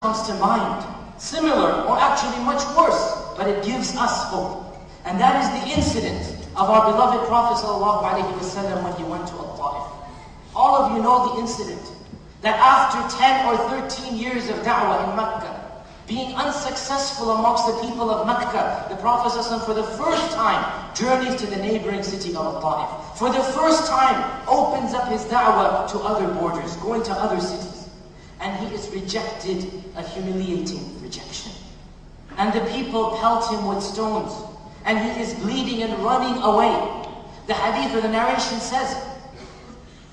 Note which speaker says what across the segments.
Speaker 1: comes to mind, similar or actually much worse, but it gives us hope. And that is the incident of our beloved Prophet ﷺ when he went to Al-Ta'if. All of you know the incident, that after 10 or 13 years of da'wah in Mecca, being unsuccessful amongst the people of Mecca, the Prophet ﷺ for the first time journeys to the neighboring city of Al-Ta'if. For the first time opens up his da'wah to other borders, going to other cities. And he is rejected, a humiliating rejection. And the people pelt him with stones. And he is bleeding and running away. The hadith or the narration says,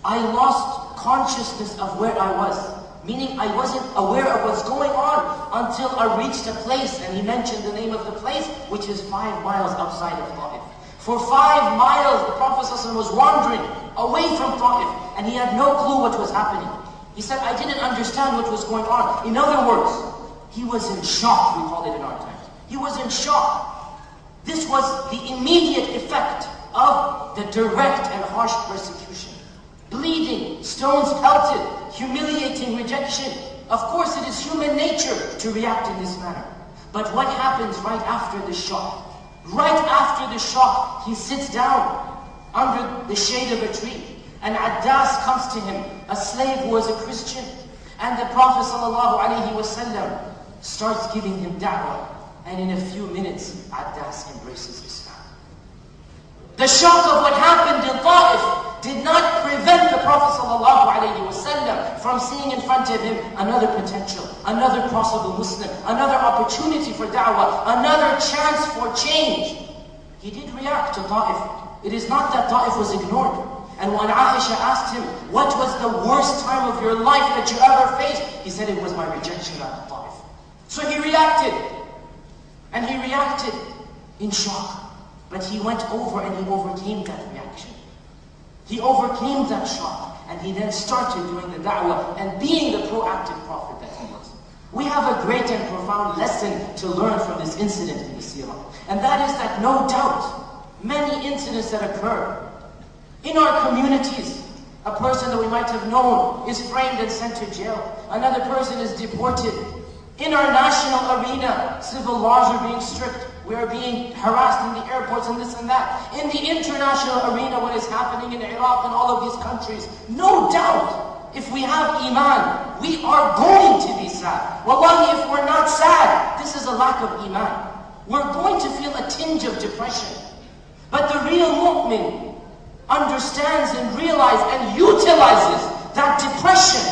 Speaker 1: I lost consciousness of where I was. Meaning I wasn't aware of what's going on until I reached a place. And he mentioned the name of the place, which is 5 miles outside of Ta'if. For 5 miles, the Prophet ﷺ was wandering away from Ta'if. And he had no clue what was happening. He said, I didn't understand what was going on. In other words, he was in shock, we call it in our times. He was in shock. This was the immediate effect of the direct and harsh persecution. Bleeding, stones pelted, humiliating rejection. Of course, it is human nature to react in this manner. But what happens right after the shock? Right after the shock, he sits down under the shade of a tree. And Addas comes to him, a slave who was a Christian. And the Prophet ﷺ starts giving him da'wah. And in a few minutes, Addas embraces Islam. The shock of what happened in Ta'if did not prevent the Prophet ﷺ from seeing in front of him another potential, another possible Muslim, another opportunity for da'wah, another chance for change. He did react to Ta'if. It is not that Ta'if was ignored. And when Aisha asked him, what was the worst time of your life that you ever faced? He said, it was my rejection at Ta'if. So he reacted. And he reacted in shock. But he went over and he overcame that reaction. He overcame that shock. And he then started doing the da'wah and being the proactive prophet that he was. We have a great and profound lesson to learn from this incident in the seerah. And that is that no doubt, many incidents that occur in our communities, a person that we might have known is framed and sent to jail. Another person is deported. In our national arena, civil laws are being strict. We are being harassed in the airports and this and that. In the international arena, what is happening in Iraq and all of these countries, no doubt, if we have iman, we are going to be sad. Wallahi, if we're not sad, this is a lack of iman. We're going to feel a tinge of depression. But the real mu'min understands and realizes and utilizes that depression,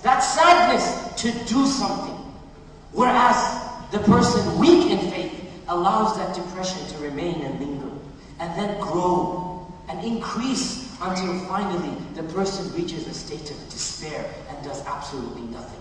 Speaker 1: that sadness to do something. Whereas the person weak in faith allows that depression to remain and linger, and then grow and increase until finally the person reaches a state of despair and does absolutely nothing.